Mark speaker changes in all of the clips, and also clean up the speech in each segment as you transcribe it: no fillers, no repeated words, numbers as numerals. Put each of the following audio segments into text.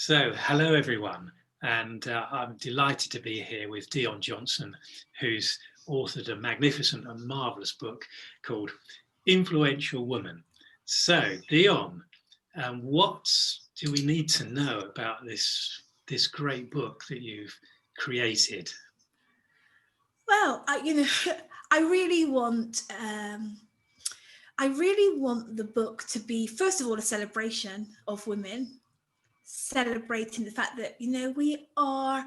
Speaker 1: So, hello everyone, and I'm delighted to be here with Dion Johnson, who's authored a magnificent and marvellous book called Influential Woman. So, Dion, what do we need to know about this great book that you've created?
Speaker 2: Well, I really want the book to be, first of all, a celebration of women, celebrating the fact that we are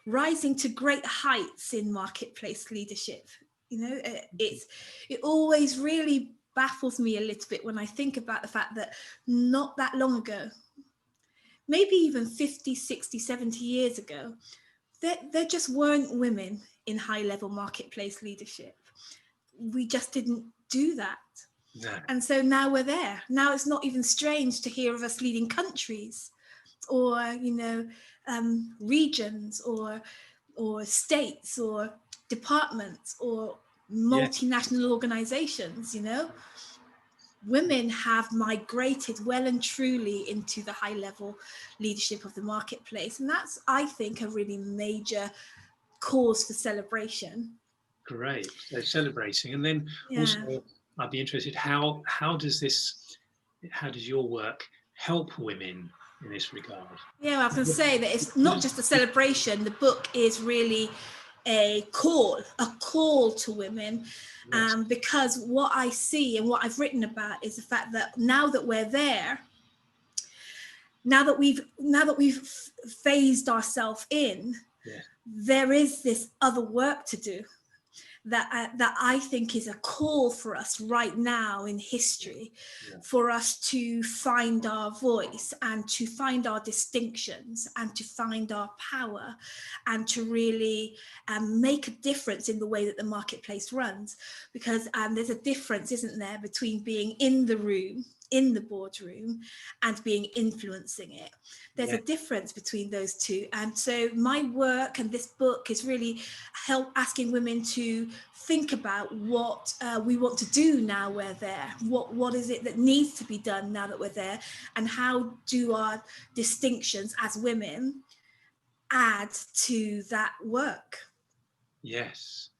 Speaker 2: rising to great heights in marketplace leadership. It always really baffles me a little bit when I think about the fact that not that long ago, maybe even 50, 60, 70 years ago, there just weren't women in high level marketplace leadership. We just didn't do that.
Speaker 1: No.
Speaker 2: And so now we're there. Now it's not even strange to hear of us leading countries or, regions or states or departments or multinational organizations, Women have migrated well and truly into the high level leadership of the marketplace. And that's, I think, a really major cause for celebration.
Speaker 1: Great. So celebrating. And then also I'd be interested, how does your work help women in this regard?
Speaker 2: Yeah, I can say that it's not just a celebration. The book is really a call to women, because what I see and what I've written about is the fact that now that we're there, now that we've phased ourselves in, there is this other work to do that I think is a call for us right now in history, for us to find our voice and to find our distinctions and to find our power and to really make a difference in the way that the marketplace runs. Because there's a difference, isn't there, between being in the room, in the boardroom, and being influencing it. There's a difference between those two. And so my work and this book is really asking women to think about what we want to do now we're there. What is it that needs to be done now that we're there? And how do our distinctions as women add to that work?
Speaker 1: Yes.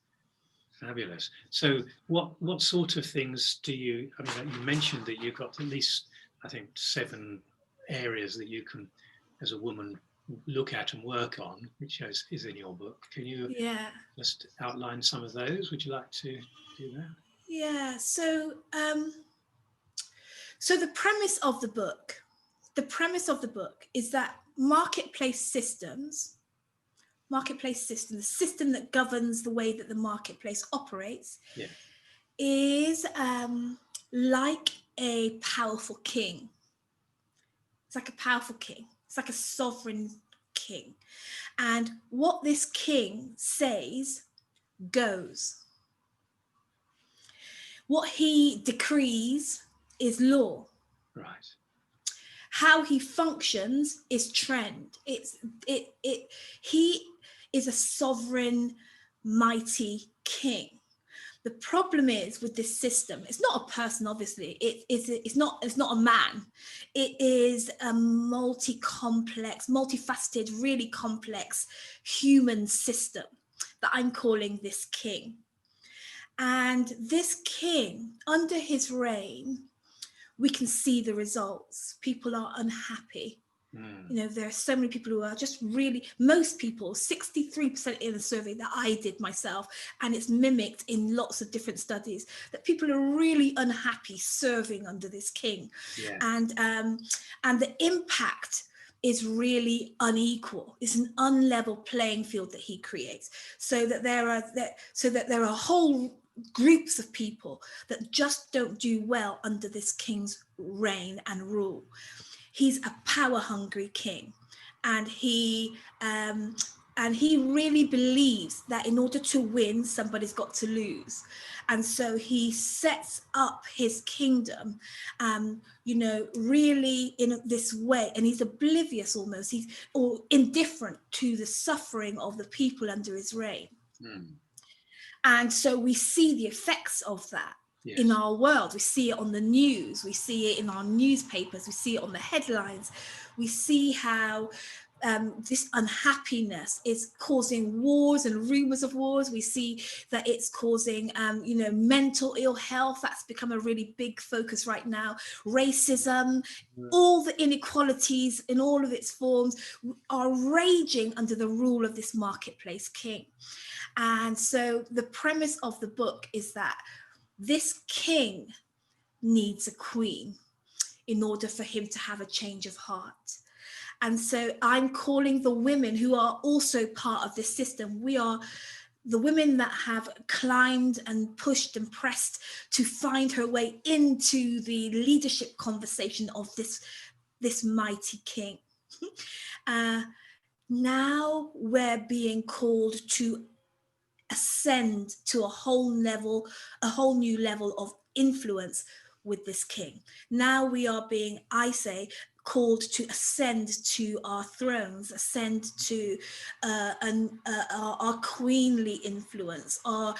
Speaker 1: Fabulous. So what sort of things do you, you mentioned that you've got at least, I think, 7 areas that you can, as a woman, look at and work on, which is in your book. Can you just outline some of those? Would you like to do that?
Speaker 2: Yeah, so the premise of the book is that marketplace systems, the system that governs the way that the marketplace operates, is like a powerful king. It's like a powerful king. It's like a sovereign king. And what this king says goes. What he decrees is law.
Speaker 1: Right.
Speaker 2: How he functions is trend. He is a sovereign, mighty king. The problem is with this system, it's not a person, obviously. It's not a man. It is a multifaceted, really complex human system that I'm calling this king. And this king, under his reign, we can see the results. People are unhappy. There are so many people who are just really, most people, 63% in the survey that I did myself, and it's mimicked in lots of different studies, that people are really unhappy serving under this king. And the impact is really unequal. It's an unlevel playing field that he creates, so that there are whole groups of people that just don't do well under this king's reign and rule. He's a power-hungry king, and he really believes that in order to win, somebody's got to lose. And so he sets up his kingdom, really in this way, and he's oblivious almost, or indifferent to the suffering of the people under his reign. And so we see the effects of that in our world. We see it on the news, we see it in our newspapers, we see it on the headlines. We see how this unhappiness is causing wars and rumors of wars. We see that it's causing, mental ill health. That's become a really big focus right now. Racism, all the inequalities in all of its forms are raging under the rule of this marketplace king. And so the premise of the book is that this king needs a queen in order for him to have a change of heart. And so I'm calling the women who are also part of this system. We are the women that have climbed and pushed and pressed to find her way into the leadership conversation of this mighty king. Now we're being called to ascend to a whole new level of influence with this king. Now we are being, I say, called to ascend to our thrones, ascend to our queenly influence, our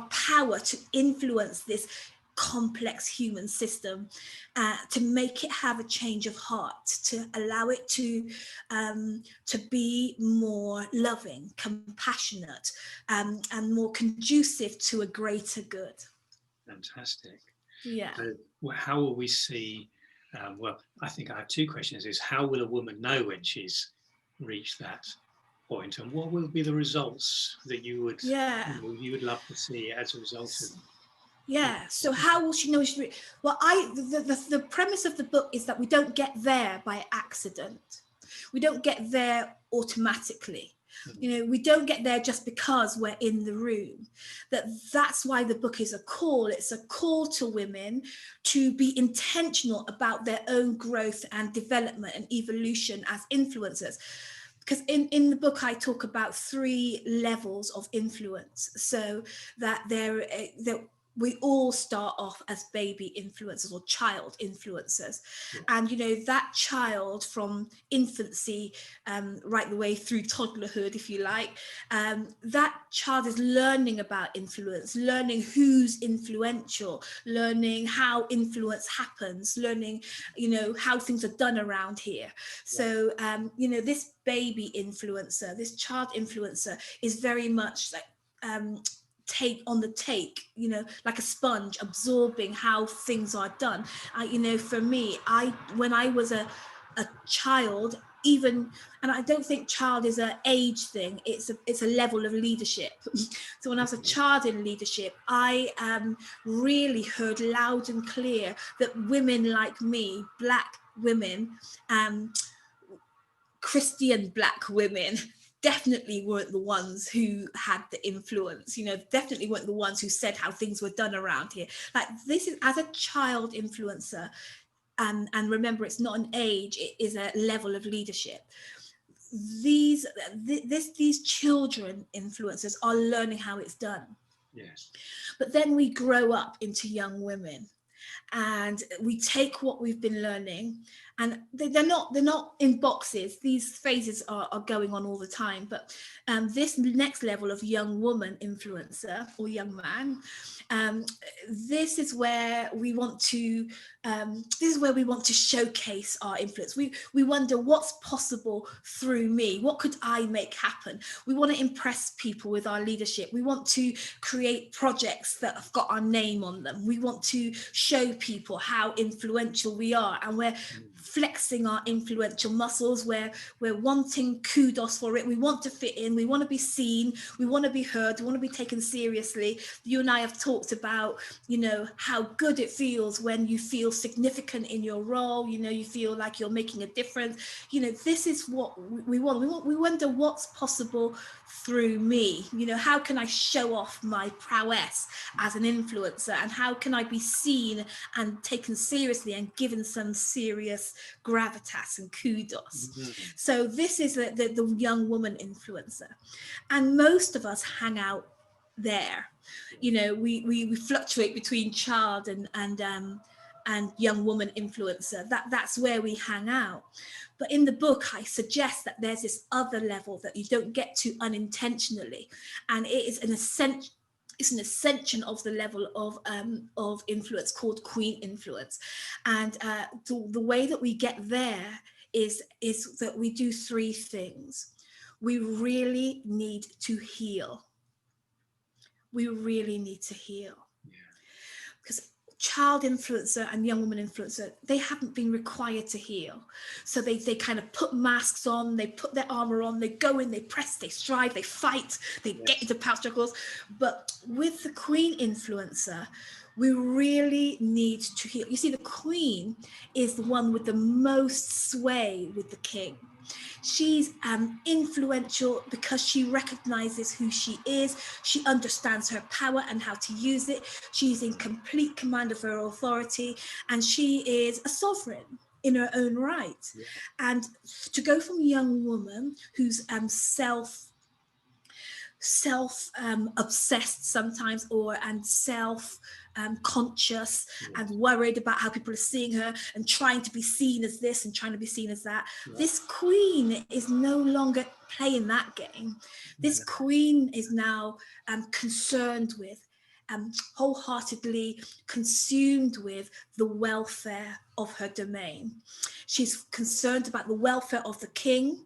Speaker 2: power to influence this complex human system, to make it have a change of heart, to allow it to be more loving, compassionate, and more conducive to a greater good.
Speaker 1: Fantastic.
Speaker 2: Yeah.
Speaker 1: How will we see? Well, I think I have two questions. Is how will a woman know when she's reached that point, and what will be the results that you would love to see as a result of?
Speaker 2: Yeah. So how will she know she's reached? Well, the premise of the book is that we don't get there by accident. We don't get there automatically. We don't get there just because we're in the room. That's why the book is a call. It's a call to women to be intentional about their own growth and development and evolution as influencers. Because in the book, I talk about 3 levels of influence. So that we all start off as baby influencers or child influencers. Yeah. And, that child from infancy, right the way through toddlerhood, if you like, that child is learning about influence, learning who's influential, learning how influence happens, learning, how things are done around here. Yeah. So, this baby influencer, this child influencer is very much like, take, like a sponge, absorbing how things are done. For me, when I was a child, and I don't think child is an age thing, it's a level of leadership. So when I was a child in leadership, I really heard loud and clear that women like me, Black women, Christian Black women, definitely weren't the ones who had the influence, definitely weren't the ones who said how things were done around here. Like, this is as a child influencer, and remember, it's not an age, it is a level of leadership. These children influencers are learning how it's done.
Speaker 1: Yes.
Speaker 2: But then we grow up into young women, and we take what we've been learning, and they're not in boxes. These phases are going on all the time. But this next level of young woman influencer or young man, this is where we want to showcase our influence. We wonder what's possible through me. What could I make happen? We want to impress people with our leadership. We want to create projects that have got our name on them. We want to show people how influential we are, and we're flexing our influential muscles. We're wanting kudos for it. We want to fit in. We want to be seen. We want to be heard. We want to be taken seriously. You and I have talked about, how good it feels when you feel significant in your role. You feel like you're making a difference. This is what we want. We wonder what's possible through me. How can I show off my prowess as an influencer, and how can I be seen and taken seriously and given some serious gravitas and kudos. Mm-hmm. So this is the young woman influencer, and most of us hang out there. We fluctuate between child and young woman influencer. That's where we hang out. But in the book, I suggest that there's this other level that you don't get to unintentionally, and it is an it's an ascension of the level of influence called queen influence. And the way that we get there is that we do three things. We really need to heal. We really need to heal. Because child influencer and young woman influencer, they haven't been required to heal. So they kind of put masks on, they put their armor on, they go in, they press, they strive, they fight, they get into power struggles. But with the queen influencer, we really need to heal. You see, the queen is the one with the most sway with the king. She's influential because she recognizes who she is. She understands her power and how to use it. She's in complete command of her authority, and she is a sovereign in her own right. Yeah. And to go from a young woman who's self obsessed sometimes, and conscious, and worried about how people are seeing her, and trying to be seen as this and trying to be seen as that. This queen is no longer playing that game. This queen is now concerned with, wholeheartedly consumed with the welfare of her domain. She's concerned about the welfare of the king,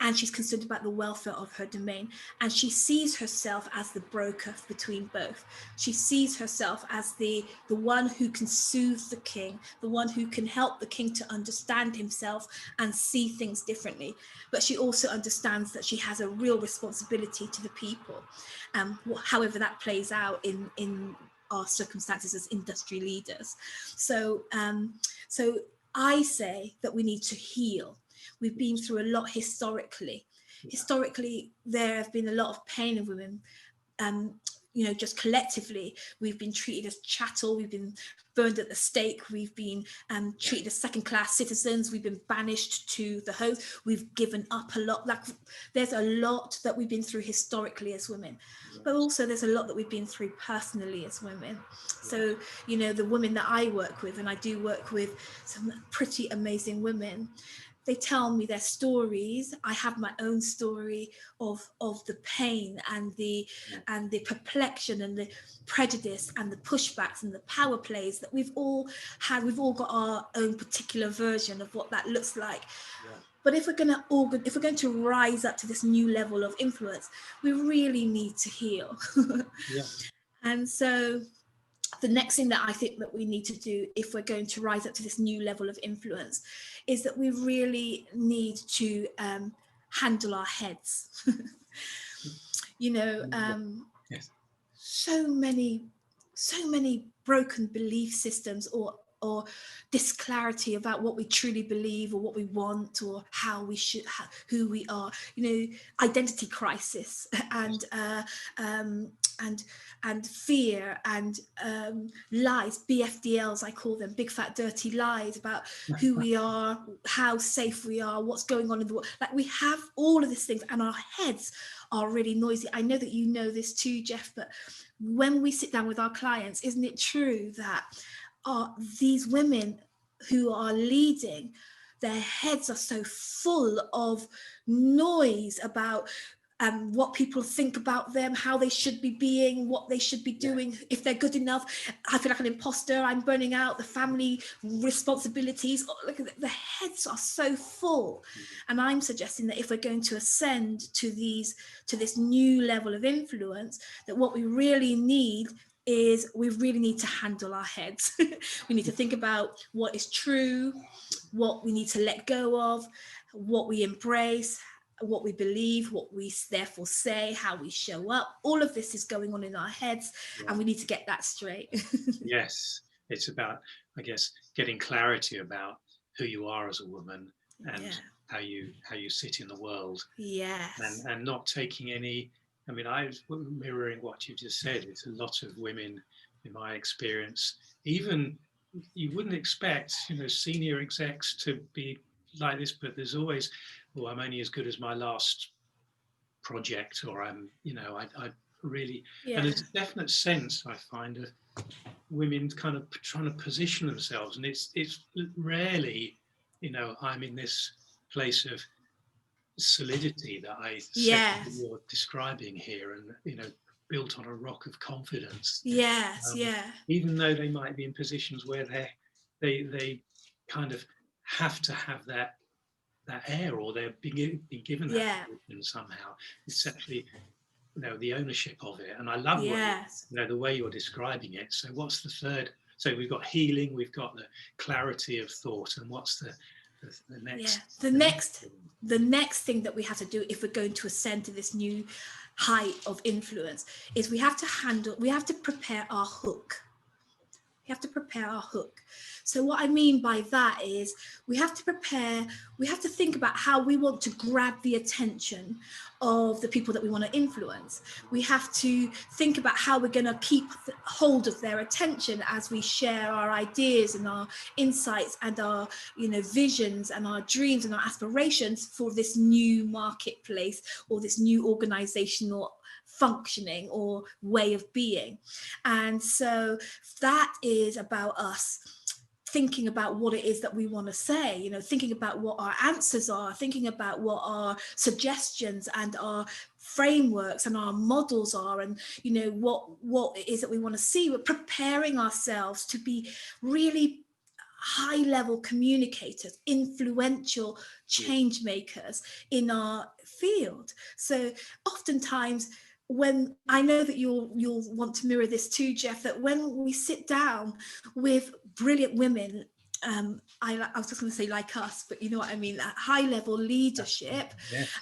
Speaker 2: and she's concerned about the welfare of her domain. And she sees herself as the broker between both. She sees herself as the one who can soothe the king, the one who can help the king to understand himself and see things differently. But she also understands that she has a real responsibility to the people, however that plays out in our circumstances as industry leaders. So I say that we need to heal. We've been through a lot historically. Historically, there have been a lot of pain of women. Just collectively, we've been treated as chattel. We've been burned at the stake. We've been treated as second-class citizens. We've been banished to the host. We've given up a lot. Like, there's a lot that we've been through historically as women, but also there's a lot that we've been through personally as women. So, the women that I work with, and I do work with some pretty amazing women, they tell me their stories. I have my own story of the pain and the perplexion and the prejudice and the pushbacks and the power plays that we've all had. We've all got our own particular version of what that looks like. Yeah. But if we're going to rise up to this new level of influence, we really need to heal. Yeah. And so the next thing that I think that we need to do, if we're going to rise up to this new level of influence, is that we really need to handle our heads. Yes. So many broken belief systems, or disclarity about what we truly believe, or what we want, or how we should, who we are. Identity crisis, and fear, and lies, BFDLs, I call them, big fat dirty lies about who we are, how safe we are, what's going on in the world. Like, we have all of these things, and our heads are really noisy. I know that you know this too, Geoff, but when we sit down with our clients, isn't it true that these women who are leading, their heads are so full of noise about what people think about them, how they should be being, what they should be doing, if they're good enough. I feel like an imposter, I'm burning out, the family responsibilities. Look, the heads are so full. And I'm suggesting that if we're going to ascend to this new level of influence, that what we really need is we really need to handle our heads. We need to think about what is true, what we need to let go of, what we embrace, what we believe, what we therefore say, how we show up. All of this is going on in our heads, and we need to get that straight.
Speaker 1: Yes, it's about, I guess, getting clarity about who you are as a woman, and how you sit in the world. Yes. And not taking any. I mean, mirroring what you just said. It's a lot of women, in my experience, even you wouldn't expect, senior execs to be like this, but there's always, I'm only as good as my last project, or I really, and there's a definite sense, I find, of women kind of trying to position themselves, and it's rarely, I'm in this place of solidity that I you're describing here, and built on a rock of confidence.
Speaker 2: Yes, yeah.
Speaker 1: Even though they might be in positions where they kind of have to have that air, or they're being given that position somehow. It's actually, the ownership of it. And I love the way you're describing it. So what's the third? So we've got healing, we've got the clarity of thought, and what's the next?
Speaker 2: The next thing that we have to do if we're going to ascend to this new height of influence is we have to prepare our hook. We have to prepare our hook. So what I mean by that is we have to think about how we want to grab the attention of the people that we want to influence. We have to think about how we're going to keep hold of their attention as we share our ideas and our insights and our visions and our dreams and our aspirations for this new marketplace or this new organizational functioning or way of being. And so that is about us thinking about what it is that we want to say, thinking about what our answers are, thinking about what our suggestions and our frameworks and our models are, and what it is that we want to see. We're preparing ourselves to be really high level communicators, influential change makers in our field. So oftentimes, when I know that you'll want to mirror this too, Geoff, that when we sit down with brilliant women, I was just going to say like us, but you know what I mean, that high level leadership,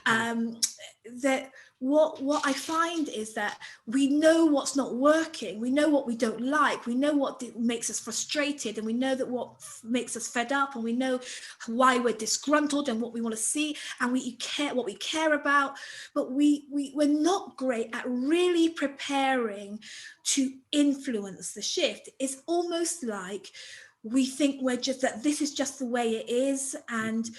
Speaker 2: that what I find is that we know what's not working, we know what we don't like, we know what makes us frustrated, and we know that what makes us fed up, and we know why we're disgruntled and what we want to see, and what we care about, but we're not great at really preparing to influence the shift. It's almost like we think that this is just the way it is, and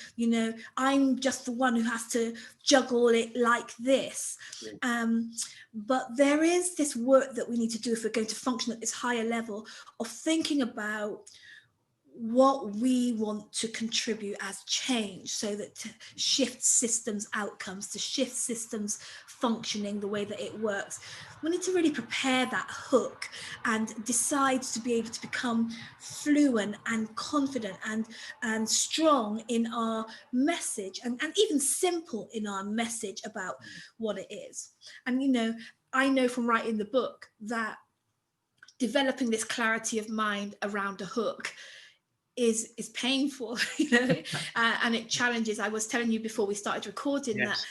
Speaker 2: I'm just the one who has to juggle it like this. But there is this work that we need to do if we're going to function at this higher level of thinking about what we want to contribute as change, so that to shift systems outcomes, to shift systems functioning the way that it works. We need to really prepare that hook and decide to be able to become fluent and confident and strong in our message, and even simple in our message about what it is. And I know from writing the book that developing this clarity of mind around a hook is painful, and it challenges. I was telling you before we started recording that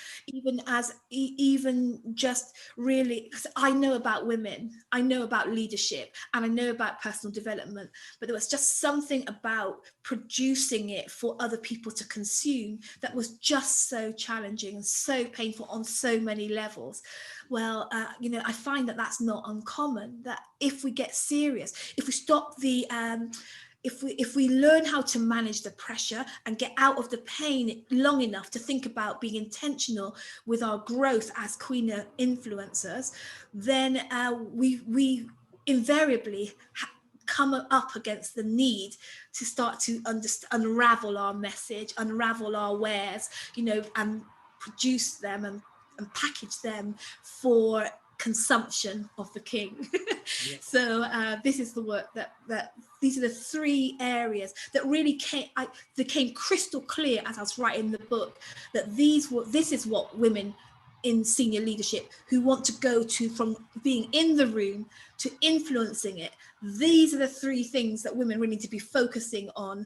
Speaker 2: even just really, because I know about women, I know about leadership, and I know about personal development, but there was just something about producing it for other people to consume that was just so challenging and so painful on so many levels. Well, I find that that's not uncommon, that if we get serious, if we stop the if we learn how to manage the pressure and get out of the pain long enough to think about being intentional with our growth as queen influencers, then we invariably come up against the need to start to unravel our message, unravel our wares, and produce them and package them for consumption of the king. So this is the work that these are the three areas that really became crystal clear as I was writing the book, that this is what women in senior leadership who want to go to from being in the room to influencing it. These are the three things that women really need to be focusing on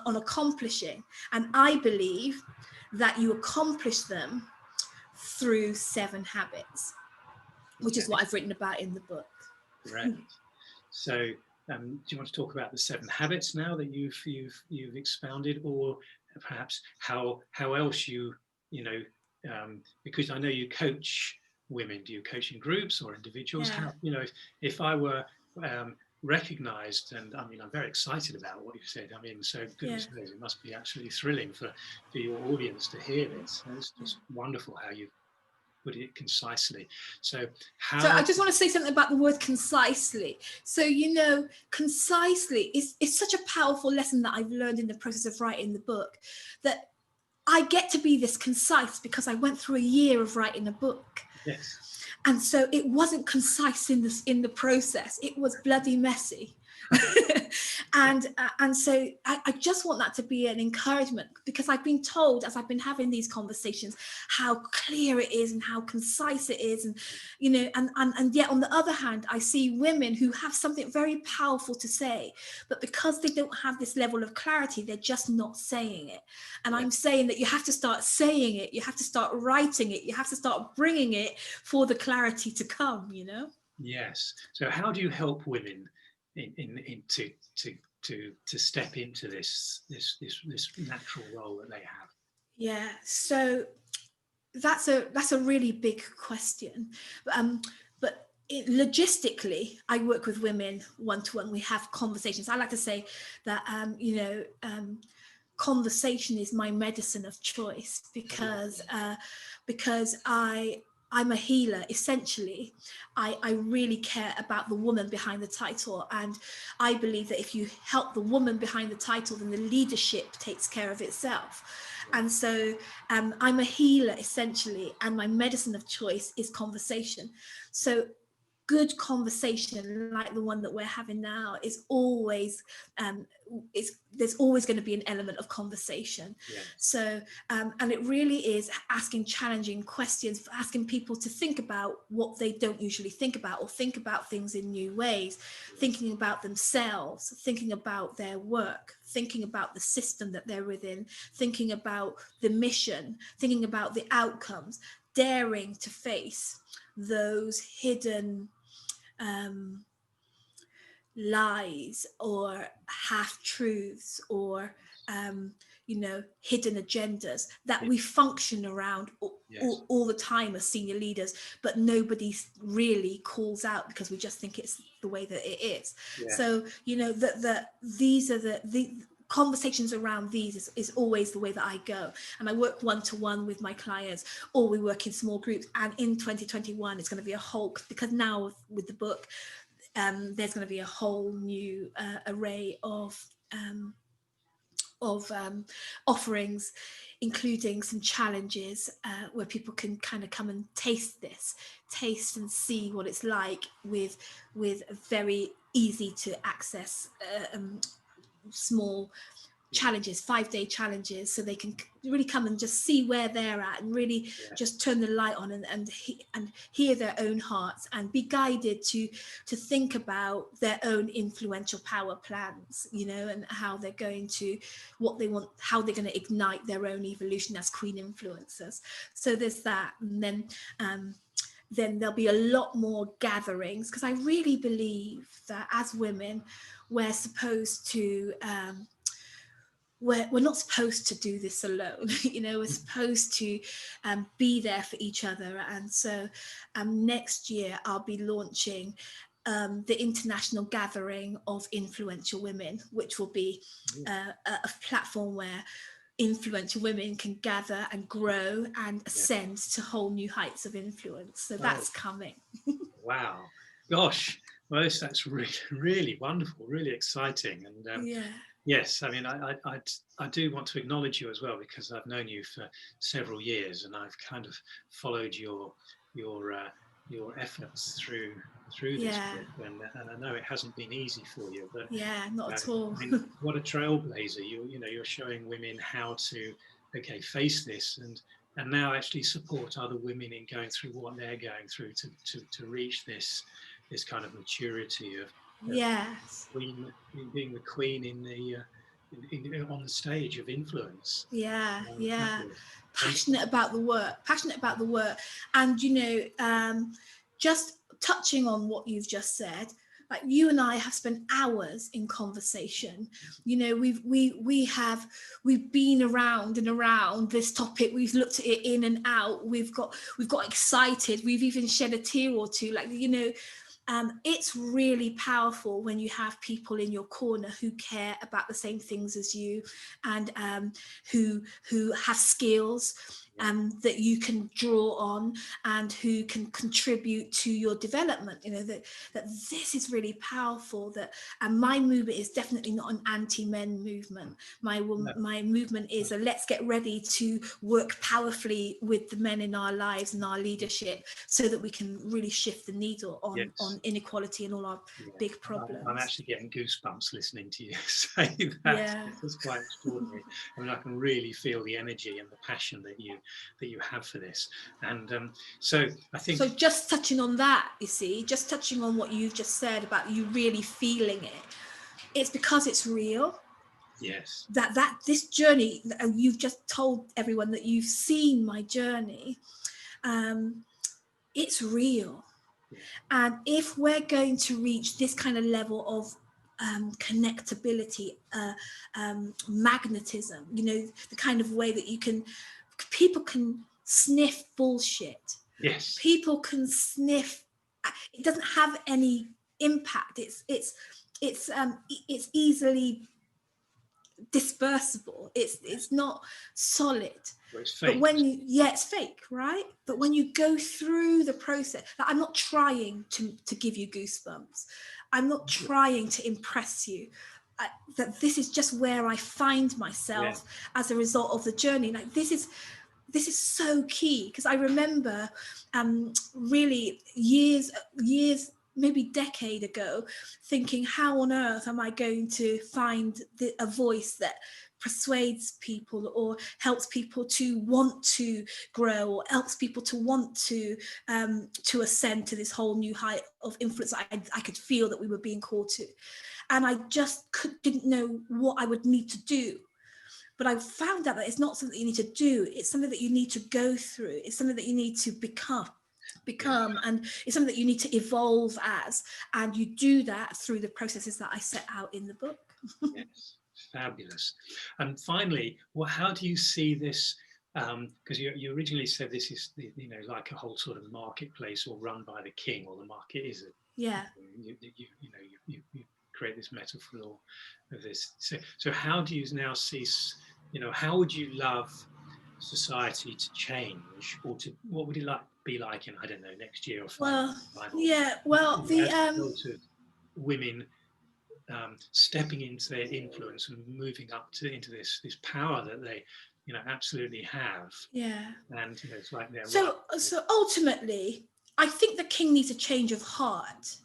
Speaker 2: accomplishing. And I believe that you accomplish them through 7 habits, which is what I've written about in the book.
Speaker 1: Right. So do you want to talk about the 7 habits now that you've expounded, or perhaps how else because I know you coach women. Do you coach in groups or individuals? How, if I were recognized, and I mean, I'm very excited about what you've said. I mean, so goodness knows, it must be absolutely thrilling for your audience to hear this. It's just wonderful how you put it concisely. So I
Speaker 2: just want to say something about the word concisely. So concisely is such a powerful lesson that I've learned in the process of writing the book, that I get to be this concise because I went through a year of writing a book.
Speaker 1: Yes.
Speaker 2: And so it wasn't concise in the process. It was bloody messy. And so I just want that to be an encouragement, because I've been told, as I've been having these conversations, how clear it is and how concise it is, and you know, and yet on the other hand, I see women who have something very powerful to say, but because they don't have this level of clarity, they're just not saying it. And I'm saying that you have to start saying it, you have to start writing it, you have to start bringing it for the clarity to come, you know.
Speaker 1: Yes. So how do you help women to step into this natural role that they have?
Speaker 2: Yeah, so that's a really big question. But logistically, I work with women one-to-one. We have conversations. I like to say that conversation is my medicine of choice, because I'm a healer, essentially. I really care about the woman behind the title. And I believe that if you help the woman behind the title, then the leadership takes care of itself. And so I'm a healer, essentially, and my medicine of choice is conversation. So good conversation like the one that we're having now is always there's always going to be an element of conversation.
Speaker 1: Yes.
Speaker 2: So and it really is asking challenging questions, asking people to think about what they don't usually think about, or think about things in new ways, thinking about themselves, thinking about their work, thinking about the system that they're within, thinking about the mission, thinking about the outcomes, daring to face those hidden lies or half-truths, or hidden agendas that we function around all the time as senior leaders, but nobody really calls out because we just think it's the way that it is. So these are the conversations around these is always the way that I go. And I work one-to-one with my clients, or we work in small groups. And in 2021, it's going to be a whole, because now with the book, there's going to be a whole new array of offerings, including some challenges where people can kind of come and taste and see what it's like with very easy to access small challenges, 5-day challenges, so they can really come and just see where they're at, and really just turn the light on and hear their own hearts, and be guided to think about their own influential power plans, and how they're going to, what they want, how they're going to ignite their own evolution as queen influencers. So there's that. And then there'll be a lot more gatherings, because I really believe that as women, we're supposed to we're not supposed to do this alone. We're supposed to be there for each other. And so next year I'll be launching the International Gathering of Influential Women, which will be a platform where influential women can gather and grow and ascend to whole new heights of influence. So that's coming.
Speaker 1: Wow. Gosh. Well, that's really, really wonderful, really exciting. And yes, I mean, I do want to acknowledge you as well, because I've known you for several years, and I've kind of followed your efforts through this book, and I know it hasn't been easy for you, but
Speaker 2: not at all.
Speaker 1: I mean, what a trailblazer! You're showing women how to face this, and now actually support other women in going through what they're going through to reach this kind of maturity of being the queen on the stage of influence.
Speaker 2: Passionate about the work. And just touching on what you've just said, like, you and I have spent hours in conversation. We've been around and around this topic. We've looked at it in and out. We've got excited. We've even shed a tear or two. It's really powerful when you have people in your corner who care about the same things as you, and who have skills, that you can draw on and who can contribute to your development. You know, that this is really powerful, and my movement is definitely not an anti-men movement. My movement is a let's get ready to work powerfully with the men in our lives and our leadership so that we can really shift the needle on inequality and all our big problems.
Speaker 1: I'm actually getting goosebumps listening to you say that.
Speaker 2: Yeah.
Speaker 1: It's quite extraordinary. I mean, I can really feel the energy and the passion that you have for this. And so I think...
Speaker 2: So just touching on that, you see, just touching on what you've just said about you really feeling it, it's because it's real.
Speaker 1: Yes.
Speaker 2: That this journey, you've just told everyone that you've seen my journey, it's real. Yeah. And if we're going to reach this kind of level of connectability, magnetism, you know, the kind of way that people can sniff bullshit.
Speaker 1: Yes.
Speaker 2: People can sniff. It doesn't have any impact. It's easily dispersible. It's not solid.
Speaker 1: Well, it's fake.
Speaker 2: But it's fake, right? But when you go through the process, like, I'm not trying to give you goosebumps. I'm not trying to impress you. That this is just where I find myself as a result of the journey. Like this is so key, because I remember really years, maybe decade ago, thinking, how on earth am I going to find a voice that persuades people or helps people to want to grow or helps people to want to ascend to this whole new height of influence I could feel that we were being called to. And I just didn't know what I would need to do. But I found out that it's not something that you need to do. It's something that you need to go through. It's something that you need to become, and it's something that you need to evolve as. And you do that through the processes that I set out in the book.
Speaker 1: Yes, fabulous. And finally, how do you see this? Because you originally said this is, you know, like a whole sort of marketplace or run by the king, or the market is it?
Speaker 2: Yeah.
Speaker 1: You create this metaphor of this. So how do you now see, you know, how would you love society to change, or to, what would it be like in, I don't know, next year or 5 years?
Speaker 2: The
Speaker 1: women stepping into their influence and moving up into this power that they, you know, absolutely have.
Speaker 2: Yeah.
Speaker 1: And you know, it's like they're
Speaker 2: so ultimately, I think the king needs a change of heart.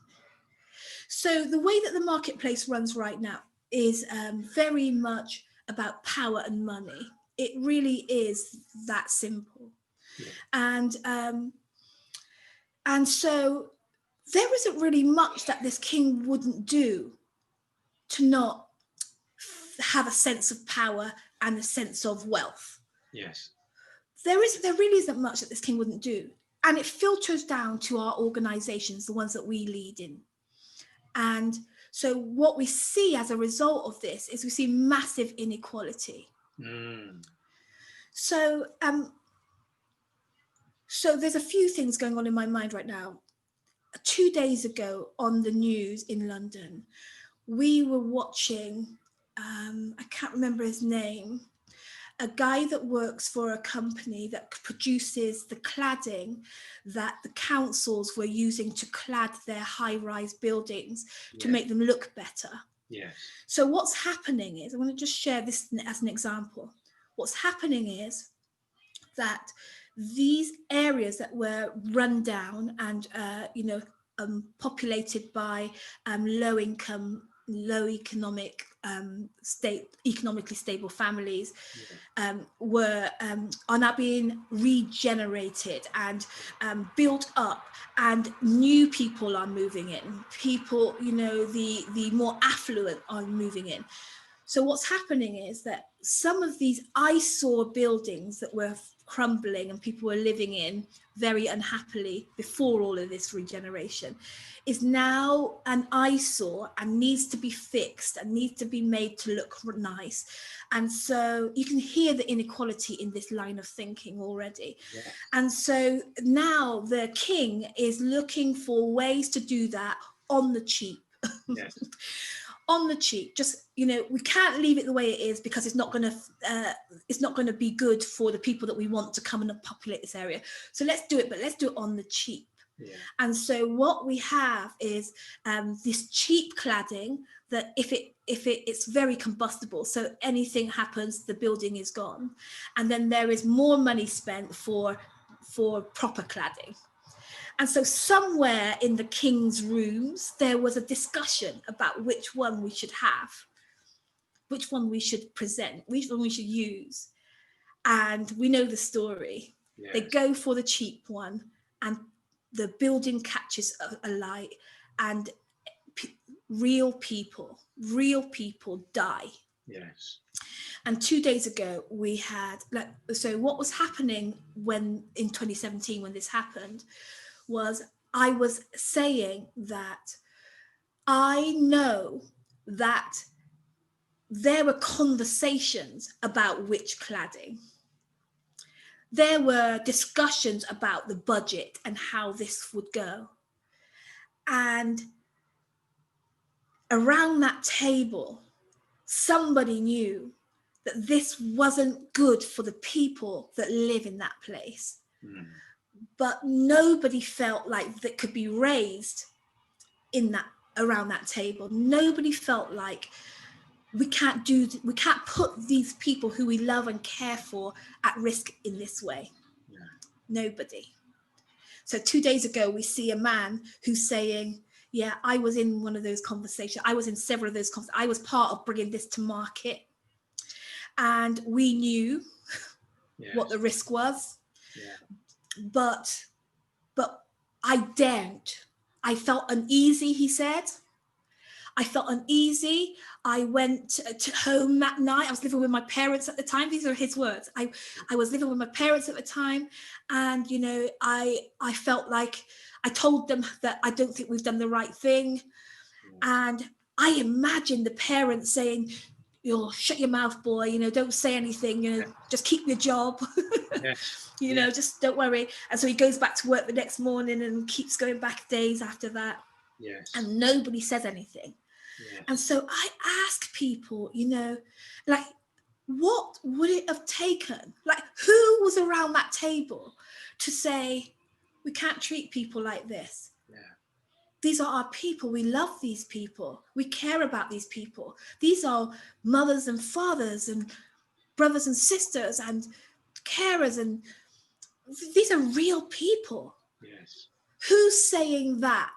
Speaker 2: So the way that the marketplace runs right now is very much about power and money. It really is that simple. Yeah. And so there isn't really much that this king wouldn't do to not have a sense of power and a sense of wealth.
Speaker 1: Yes.
Speaker 2: There really isn't much that this king wouldn't do. And it filters down to our organizations, the ones that we lead in. And so what we see as a result of this is we see massive inequality. So there's a few things going on in my mind right now. 2 days ago on the news in London, we were watching, I can't remember his name, a guy that works for a company that produces the cladding that the councils were using to clad their high-rise buildings to make them look better. Yes. So what's happening is, I want to just share this as an example. What's happening is that these areas that were run down and populated by economically stable families are now being regenerated and built up, and new people are moving in. People, you know, the more affluent are moving in. So what's happening is that some of these eyesore buildings that were crumbling and people were living in very unhappily before all of this regeneration is now an eyesore and needs to be fixed and needs to be made to look nice. And so you can hear the inequality in this line of thinking already. Yeah. And so now the king is looking for ways to do that on the cheap. Yes. on the cheap, just, you know, we can't leave it the way it is because it's not going to be good for the people that we want to come and populate this area. So let's do it, but let's do it on the cheap.
Speaker 1: Yeah.
Speaker 2: And so what we have is this cheap cladding that it's very combustible. So anything happens, the building is gone. And then there is more money spent for proper cladding. And so somewhere in the king's rooms, there was a discussion about which one we should have, which one we should present, which one we should use. And we know the story. Yes. They go for the cheap one, and the building catches a light, and real people die.
Speaker 1: Yes.
Speaker 2: And 2 days ago we had, so what was happening when in 2017 when this happened was I was saying that I know that there were conversations about which cladding. There were discussions about the budget and how this would go. And around that table, somebody knew that this wasn't good for the people that live in that place. Mm. But nobody felt like that could be raised around that table. Nobody felt like we can't put these people who we love and care for at risk in this way. Yeah. Nobody. So 2 days ago, we see a man who's saying, yeah, I was in one of those conversations. I was in several of those conversations. I was part of bringing this to market. And we knew what the risk was. Yeah. But I daren't. I felt uneasy, he said. I felt uneasy. I went to home that night. I was living with my parents at the time. These are his words. I was living with my parents at the time. And, you know, I felt like I told them that I don't think we've done the right thing. And I imagined the parents saying, shut your mouth, boy, you know, don't say anything, you know, just keep your job. Yes. You know, just don't worry. And so he goes back to work the next morning and keeps going back days after that. Yes. And nobody says anything. Yes. And so I ask people, you know, like, what would it have taken? Like, who was around that table to say, we can't treat people like this? Yeah. These are our people. We love these people. We care about these people. These are mothers and fathers and brothers and sisters and carers, and these are real people. Yes. Who's saying that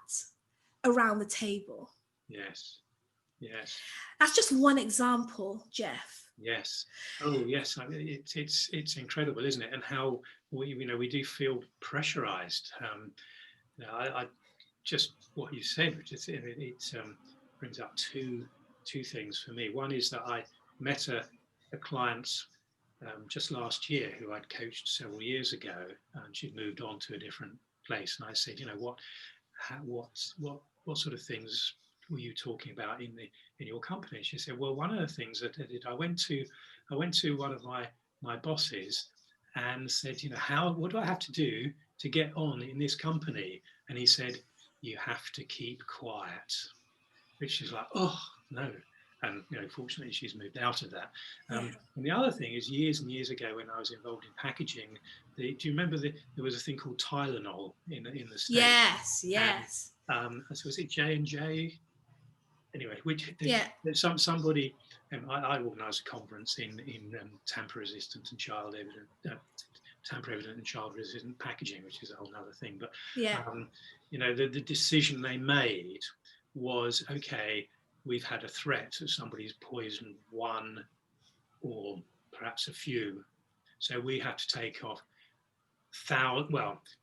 Speaker 2: around the table? Yes. Yes. That's just one example, Geoff. Yes. Oh, yes. I mean, it's incredible, isn't it? And how we do feel pressurized. I just what you said, it brings up two things for me. One is that I met a client just last year who I'd coached several years ago, and she'd moved on to a different place. And I said, you know, what sort of things were you talking about in your company? She said, well, one of the things that I did, I went to one of my bosses and said, you know, what do I have to do to get on in this company? And he said, you have to keep quiet. Which is like, oh no. And you know, fortunately she's moved out of that. And the other thing is, years and years ago when I was involved in packaging, do you remember there was a thing called Tylenol in the States? Yes. And, so was it J&J? Anyway, somebody, I organised a conference in tamper resistant and tamper evident and child resistant packaging, which is a whole other thing. But you know, the decision they made was, okay, we've had a threat that somebody's poisoned one or perhaps a few, so we have to take off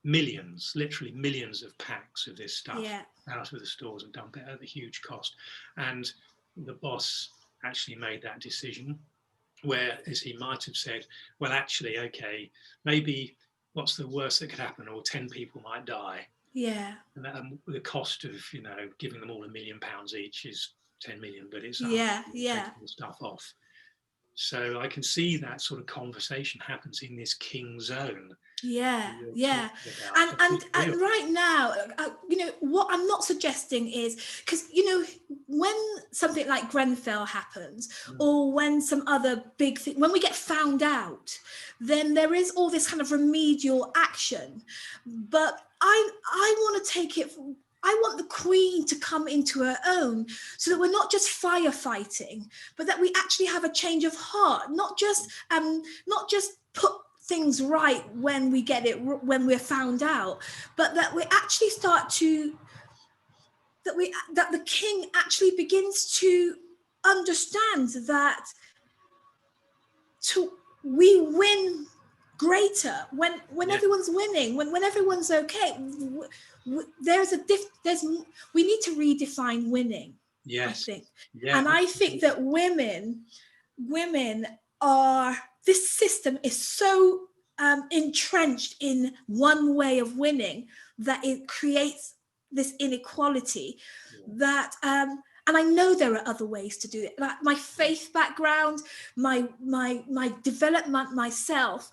Speaker 2: millions, literally millions of packs of this stuff out of the stores and dump it at a huge cost. And the boss actually made that decision, whereas he might have said, well, actually, okay, maybe what's the worst that could happen, or 10 people might die. Yeah. And the cost of, you know, giving them all £1 million each is 10 million, but it's taking the stuff off.
Speaker 1: So I can see that sort of conversation happens in this king zone.
Speaker 2: Yeah,
Speaker 1: You're
Speaker 2: yeah.
Speaker 1: talking about.
Speaker 2: And right now, what I'm not suggesting is, because, when something like Grenfell happens, or when some other big thing, when we get found out, then there is all this kind of remedial action. But I want to take it, I want the Queen to come into her own, so that we're not just firefighting, but that we actually have a change of heart, not just put things right when we get it, when we're found out, but that we actually that the king actually begins to understand that we win greater when everyone's winning, when everyone's okay. We need to redefine winning.
Speaker 1: Yes.
Speaker 2: I think.
Speaker 1: Yeah.
Speaker 2: And I think that women are, this system is so entrenched in one way of winning that it creates this inequality that and I know there are other ways to do it. Like my faith background, my development myself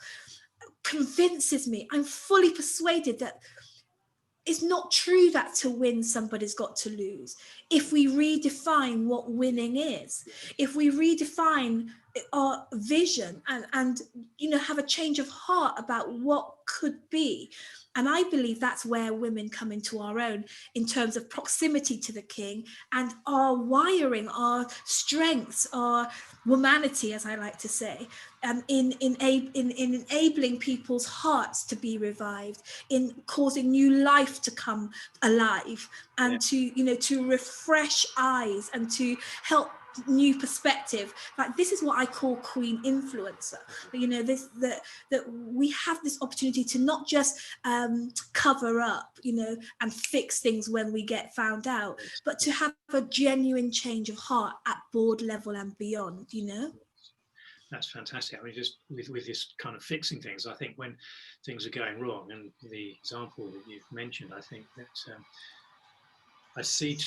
Speaker 2: convinces me, I'm fully persuaded that it's not true that to win somebody's got to lose. If we redefine what winning is, if we redefine our vision and have a change of heart about what could be. And I believe that's where women come into our own, in terms of proximity to the king and our wiring, our strengths, our womanity, as I like to say, in enabling people's hearts to be revived, in causing new life to come alive, and to refresh eyes and to help new perspective. Like, this is what I call queen influencer. That we have this opportunity to not just cover up, and fix things when we get found out, but to have a genuine change of heart at board level and beyond.
Speaker 1: That's fantastic. I mean, just with this kind of fixing things, I think when things are going wrong, and the example that you've mentioned, I think that I see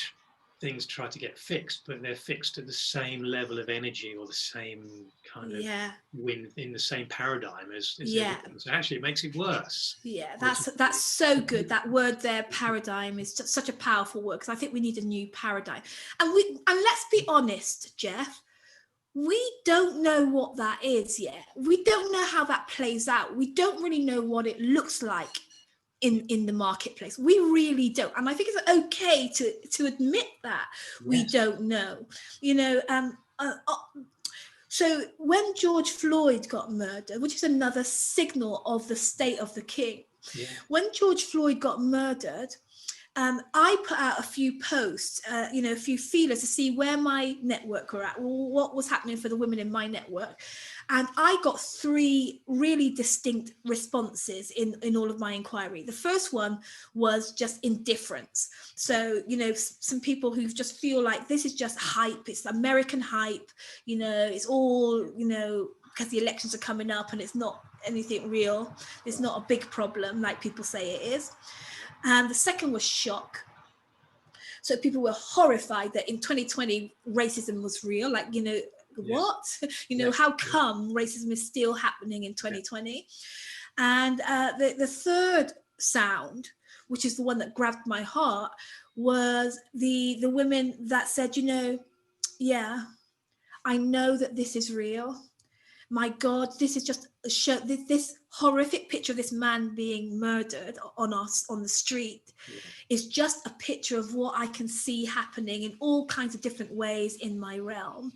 Speaker 1: things try to get fixed, but they're fixed at the same level of energy, or the same kind of in the same paradigm as everything. So actually, it makes it worse.
Speaker 2: Yeah, that's so good. That word there, paradigm, is just such a powerful word, because I think we need a new paradigm. And let's be honest, Geoff, we don't know what that is yet. We don't know how that plays out. We don't really know what it looks like in the marketplace. We really don't. And I think it's okay to admit that we don't know. So when George Floyd got murdered, which is another signal of the state of the king, when George Floyd got murdered, I put out a few posts, a few feelers to see where my network were at, what was happening for the women in my network. And I got 3 really distinct responses in all of my inquiry. The first one was just indifference. So, some people who just feel like this is just hype, it's American hype, it's all, because the elections are coming up and it's not anything real. It's not a big problem like people say it is. And the second was shock. So people were horrified that in 2020 racism was real. Like, what? How come racism is still happening in 2020? And the third sound, which is the one that grabbed my heart, was the women that said, I know that this is real. My God, this is just this horrific picture of this man being murdered on the street is just a picture of what I can see happening in all kinds of different ways in my realm.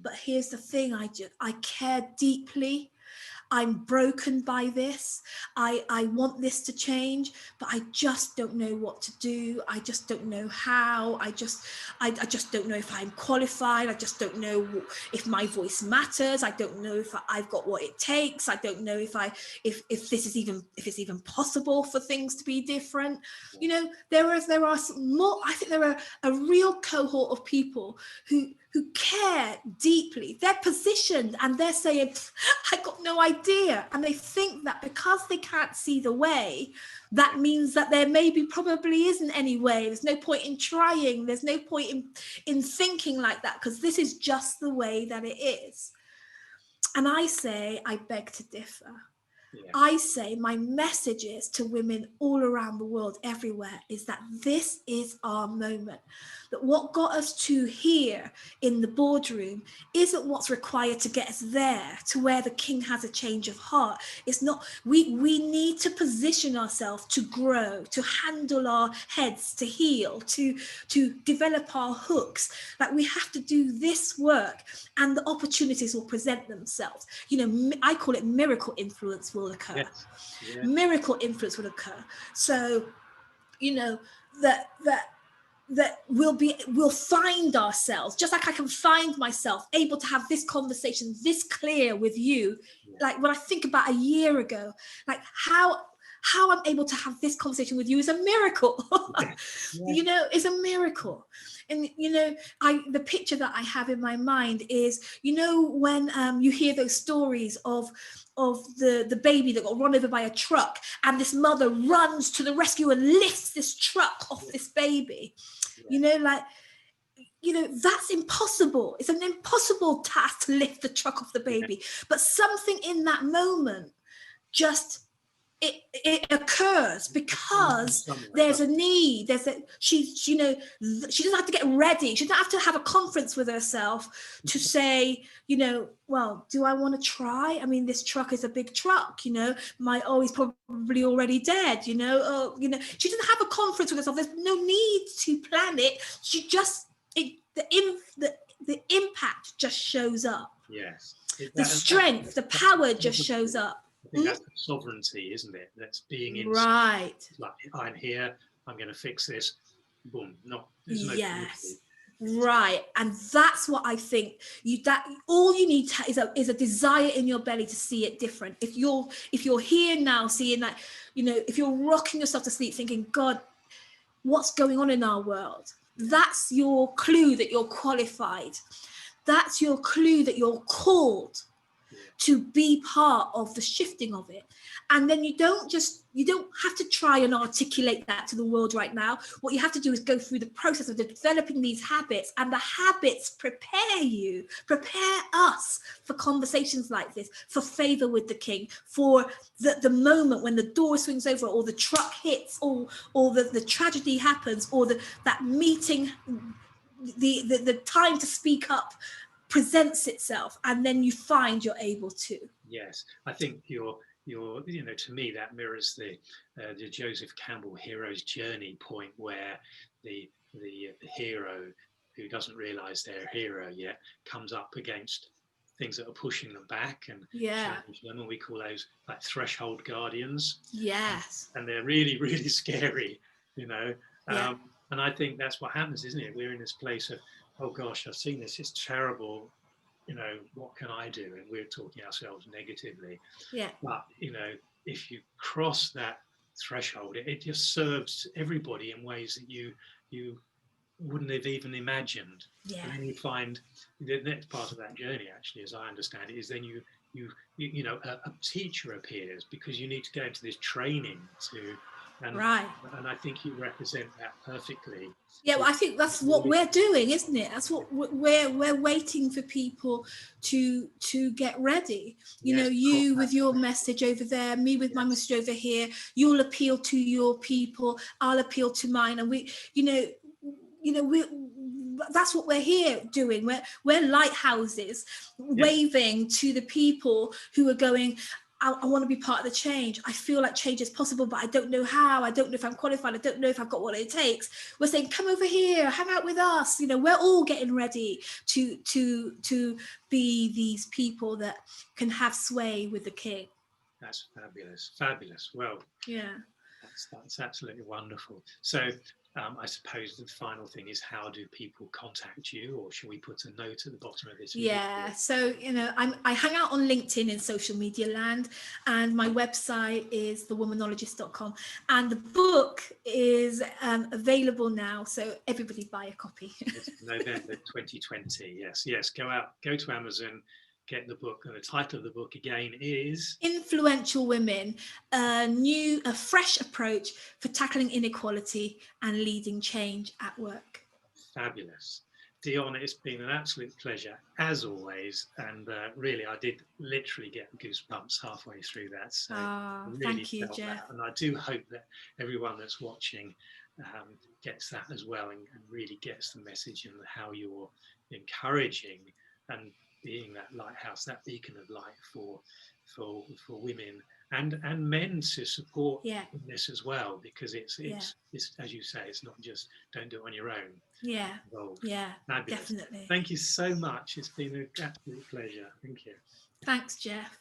Speaker 2: But here's the thing, I care deeply. I'm broken by this. I want this to change, but I just don't know what to do. I just don't know how. I just don't know if I'm qualified. I just don't know if my voice matters. I don't know if I've got what it takes. I don't know if it's even possible for things to be different. There are more. I think there are a real cohort of people who care deeply. They're positioned and they're saying, I got no idea. And they think that because they can't see the way, that means that there probably isn't any way. There's no point in trying. There's no point in thinking like that, because this is just the way that it is. And I say, I beg to differ.
Speaker 1: Yeah.
Speaker 2: I say my messages to women all around the world, everywhere, is that this is our moment. That what got us to here in the boardroom isn't what's required to get us there, to where the king has a change of heart. It's not, we need to position ourselves to grow, to handle our heads, to heal, to develop our hooks. Like, we have to do this work, and the opportunities will present themselves. You know, I call it miracle influence will occur.
Speaker 1: Yes. Yeah.
Speaker 2: Miracle influence will occur. So, you know, that we'll find ourselves, just like I can find myself able to have this conversation this clear with you.
Speaker 1: Yeah.
Speaker 2: Like, when I think about a year ago, like how I'm able to have this conversation with you is a miracle.
Speaker 1: Yeah.
Speaker 2: You know, it's a miracle. And, you know, the picture that I have in my mind is, you know, when you hear those stories of the baby that got run over by a truck, and this mother runs to the rescue and lifts this truck off this baby. Yeah. You know, like, you know, that's impossible. It's an impossible task to lift the truck off the baby. Yeah. But something in that moment just, it occurs because there's a need. You know, she doesn't have to get ready. She doesn't have to have a conference with herself to say, you know, well, do I want to try? I mean, this truck is a big truck, you know, he's probably already dead, you know, you know, she doesn't have a conference with herself. There's no need to plan it. She just, the impact just shows up.
Speaker 1: Yes.
Speaker 2: The strength, the power just shows up.
Speaker 1: I think that's the sovereignty, isn't it? That's being in.
Speaker 2: Right.
Speaker 1: Like, I'm here, I'm going to fix this. Boom. There's no
Speaker 2: yes. Right. And that's what I think all you need is a desire in your belly to see it different. If you're here now seeing that, you know, if you're rocking yourself to sleep thinking, God, what's going on in our world? That's your clue that you're qualified. That's your clue that you're called to be part of the shifting of it. And then you don't have to try and articulate that to the world right now. What you have to do is go through the process of developing these habits, and the habits prepare us for conversations like this, for favor with the king, for the moment when the door swings over, or the truck hits, or the tragedy happens, or that meeting, the time to speak up presents itself, and then you find you're able to.
Speaker 1: Yes, I think you're you know, to me that mirrors the Joseph Campbell hero's journey point, where the hero who doesn't realize they're a hero yet comes up against things that are pushing them back and challenge them, and we call those like threshold guardians.
Speaker 2: Yes.
Speaker 1: And they're really, really scary, you know. And I think that's what happens, isn't it? We're in this place of, oh gosh, I've seen this, it's terrible, you know, what can I do? And we're talking ourselves negatively.
Speaker 2: Yeah.
Speaker 1: But, you know, if you cross that threshold, it just serves everybody in ways that you wouldn't have even imagined.
Speaker 2: Yeah.
Speaker 1: And then you find the next part of that journey, actually, as I understand it, is then you know, a teacher appears, because you need to go into this training and I think you represent that perfectly.
Speaker 2: Yeah, well, I think that's what we're doing, isn't it? That's what we're waiting for people to get ready. You know, you with your message over there, me with my message over here. You'll appeal to your people, I'll appeal to mine, and we, that's what we're here doing. We're lighthouses, waving to the people who are going, I want to be part of the change. I feel like change is possible, but I don't know how. I don't know if I'm qualified. I don't know if I've got what it takes. We're saying, come over here, hang out with us. You know, we're all getting ready to be these people that can have sway with the king.
Speaker 1: That's fabulous. Fabulous. Well,
Speaker 2: yeah,
Speaker 1: that's absolutely wonderful. So I suppose the final thing is, how do people contact you, or should we put a note at the bottom of this video?
Speaker 2: Yeah, so, you know, I hang out on LinkedIn in social media land, and my website is thewomanologist.com, and the book is available now, so everybody buy a copy.
Speaker 1: It's November 2020. Yes, go to Amazon, get the book, and the title of the book again is
Speaker 2: Influential Women, a fresh approach for tackling inequality and leading change at work.
Speaker 1: Fabulous. Dion, it's been an absolute pleasure as always, and really, I did literally get goosebumps halfway through that. So I really
Speaker 2: thank you,
Speaker 1: felt
Speaker 2: Geoff.
Speaker 1: that, and I do hope that everyone that's watching gets that as well, and really gets the message and how you're encouraging and being that lighthouse, that beacon of light for women and men to support
Speaker 2: Yeah.
Speaker 1: in this as well, because it's as you say, it's not just don't do it on your own.
Speaker 2: Yeah.
Speaker 1: Involved.
Speaker 2: Yeah.
Speaker 1: Fabulous.
Speaker 2: Definitely.
Speaker 1: Thank you so much. It's been an absolute pleasure. Thank you.
Speaker 2: Thanks, Geoff.